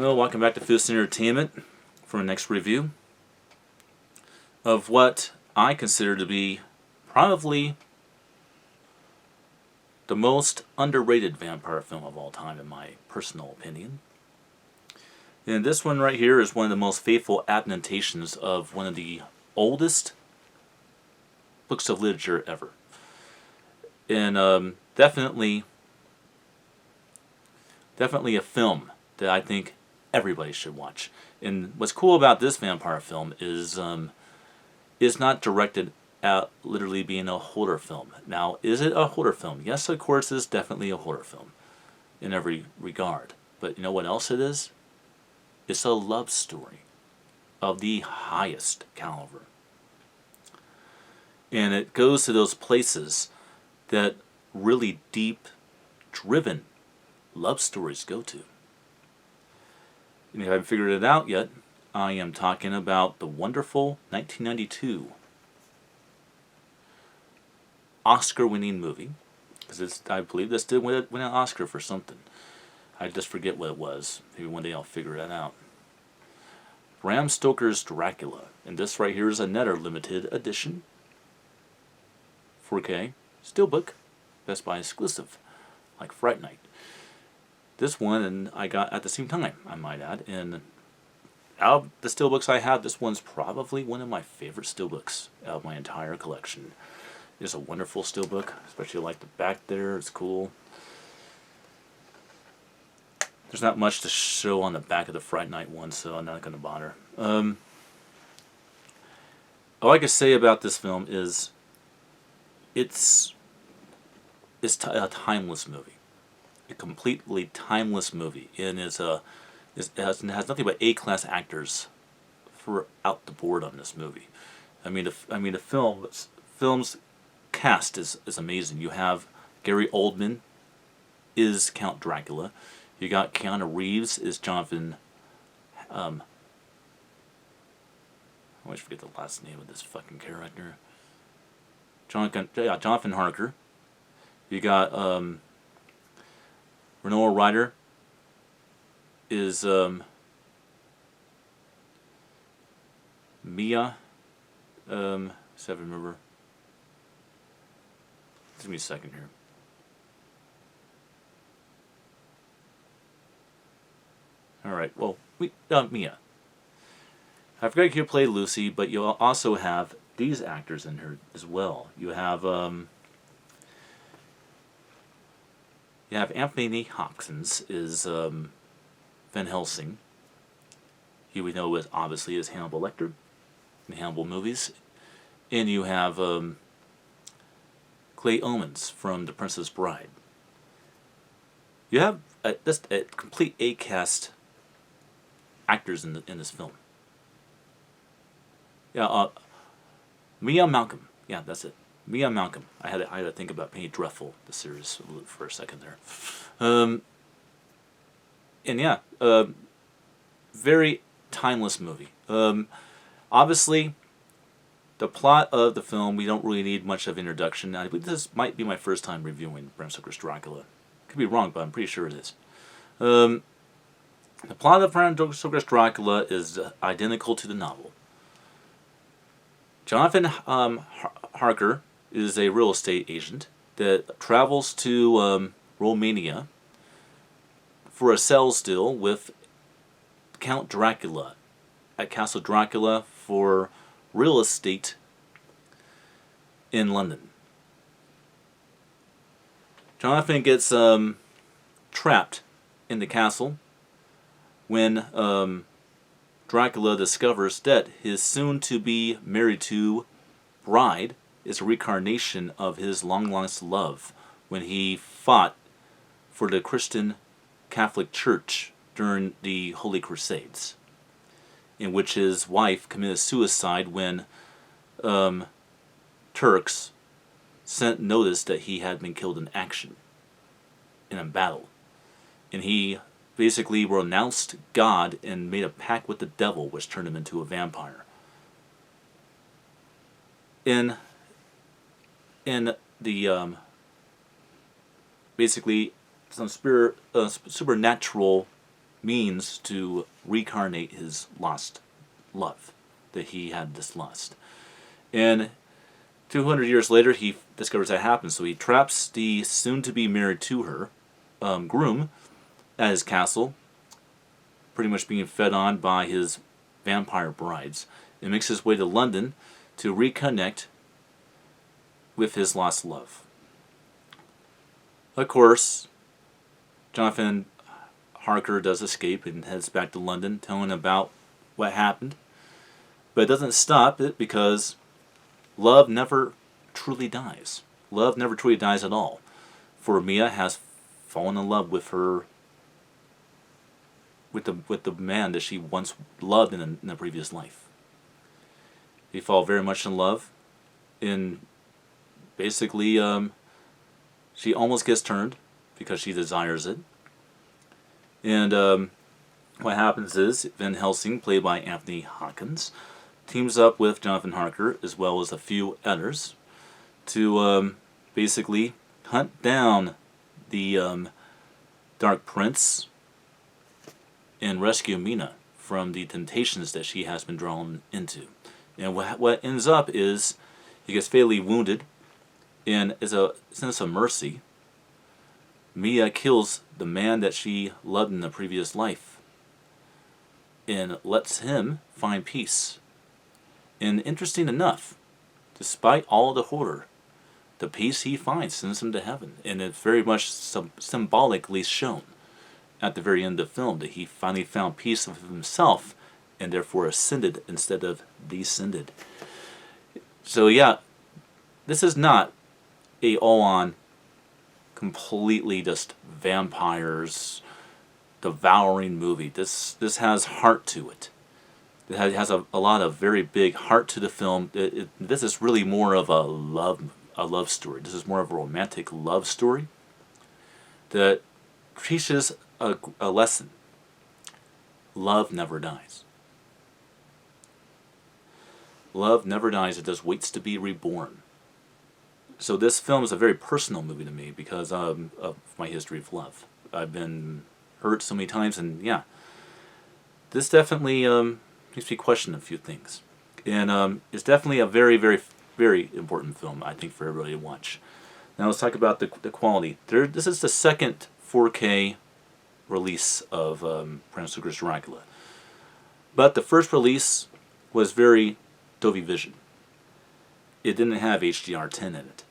Hello, welcome back to Fist Entertainment for our next review of what I consider to be probably the most underrated vampire film of all time, in my personal opinion. And this one right here is one of the most faithful adaptations of one of the oldest books of literature ever. And definitely a film that I think everybody should watch. And what's cool about this vampire film is it's not directed at literally being a horror film. Now, is it a horror film? Yes, of course, it's definitely a horror film in every regard. But you know what else it is? It's a love story of the highest caliber. And it goes to those places that really deep, driven love stories go to. And if I haven't figured it out yet, I am talking about the wonderful 1992 Oscar-winning movie, because I believe this did win an Oscar for something. I just forget what it was. Maybe one day I'll figure that out. Bram Stoker's Dracula, and this right here is another limited edition 4K steelbook, Best Buy exclusive, like Fright Night. This one, and I got at the same time, I might add, and out of the steelbooks I have, this one's probably one of my favorite steelbooks out of my entire collection. It's a wonderful steelbook, especially like the back there, it's cool. There's not much to show on the back of the Fright Night one, so I'm not going to bother. All I can say about this film is it's a timeless movie. A completely timeless movie, and it has nothing but A-class actors throughout the board on this movie. I mean, the film's cast is amazing. You have Gary Oldman is Count Dracula. You got Keanu Reeves is Jonathan. I always forget the last name of this fucking character. Jonathan Harker. You got Winona Ryder is Mia. See if I remember. Give me a second here. All right. Well, Mia. I forgot you played Lucy, but you'll also have these actors in here as well. You have Anthony Hopkins is Van Helsing. He we know obviously is Hannibal Lecter in the Hannibal movies, and you have Clay Omens from The Princess Bride. You have just a complete A-cast actors in this film. Yeah, Mia Malcolm. Yeah, that's it. Mia Malcolm. I had to think about Penny Dreadful, the series, for a second there. And yeah, very timeless movie. Obviously, the plot of the film, we don't really need much of introduction. I believe this might be my first time reviewing Bram Stoker's Dracula. Could be wrong, but I'm pretty sure it is. The plot of Bram Stoker's Dracula is identical to the novel. Jonathan Harker is a real estate agent that travels to Romania for a sales deal with Count Dracula at Castle Dracula for real estate in London. Jonathan gets trapped in the castle when Dracula discovers that his soon-to-be married-to bride is a reincarnation of his long-lost love when he fought for the Christian Catholic Church during the Holy Crusades, in which his wife committed suicide when Turks sent notice that he had been killed in action, in a battle. And he basically renounced God and made a pact with the devil, which turned him into a vampire. In the basically some supernatural means to reincarnate his lost love that he had this lust. And 200 years later, he discovers that happens. So he traps the soon-to-be married to her groom at his castle, pretty much being fed on by his vampire brides, and makes his way to London to reconnect with his lost love. Of course, Jonathan Harker does escape and heads back to London, telling about what happened. But it doesn't stop it, because love never truly dies. Love never truly dies at all. For Mia has fallen in love with her, with the man that she once loved in a previous life. They fall very much in love, and basically she almost gets turned because she desires it. And what happens is Van Helsing, played by Anthony Hopkins, teams up with Jonathan Harker as well as a few others to basically hunt down the Dark Prince and rescue Mina from the temptations that she has been drawn into. And what ends up is he gets fatally wounded, and as a sense of mercy, Mia kills the man that she loved in the previous life and lets him find peace. And interesting enough, despite all the horror, the peace he finds sends him to heaven. And it's very much symbolically shown at the very end of the film that he finally found peace with himself and therefore ascended instead of descended. So yeah, this is not a all-on, completely just vampires devouring movie. This has heart to it. It has a lot of very big heart to the film. This is really more of a love story. This is more of a romantic love story that teaches a lesson. Love never dies. Love never dies. It just waits to be reborn. So this film is a very personal movie to me because of my history of love. I've been hurt so many times, and yeah, this definitely makes me question a few things. And it's definitely a very, very, very important film, I think, for everybody to watch. Now let's talk about the quality. This is the second 4K release of Bram Stoker's Dracula. But the first release was very Dolby Vision. It didn't have HDR10 in it.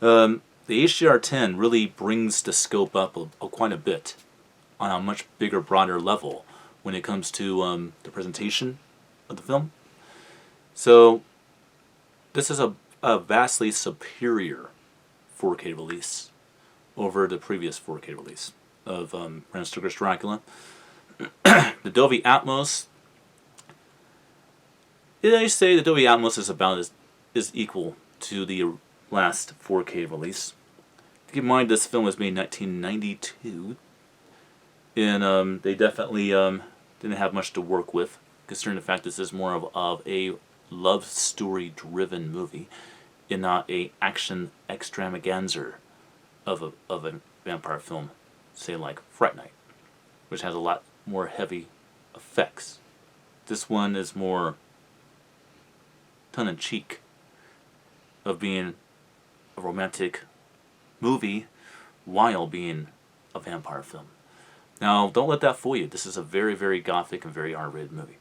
The HDR10 really brings the scope up quite a bit on a much bigger, broader level when it comes to the presentation of the film. So this is a vastly superior 4K release over the previous 4K release of Bram Stoker's Dracula. The Dolby Atmos, they say the Dolby Atmos is about is equal to the last 4K release. Keep in mind this film was made in 1992, and they definitely didn't have much to work with, considering the fact this is more of a love story driven movie and not a action extravaganza of a vampire film, say like Fright Night, which has a lot more heavy effects. This one is more tongue-in-cheek of being a romantic movie while being a vampire film. Now, don't let that fool you. This is a very, very gothic and very R-rated movie.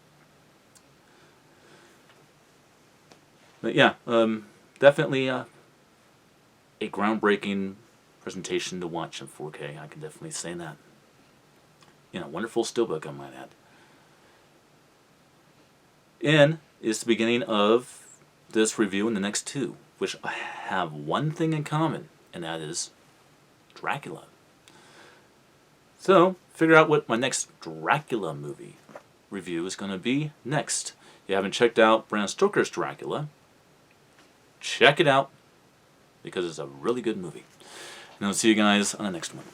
But yeah, definitely a groundbreaking presentation to watch in 4K. I can definitely say that. You know, wonderful steelbook, I might add. And it's the beginning of this review and the next two, which have one thing in common, and that is Dracula. So, figure out what my next Dracula movie review is going to be next. If you haven't checked out Bram Stoker's Dracula, check it out, because it's a really good movie. And I'll see you guys on the next one.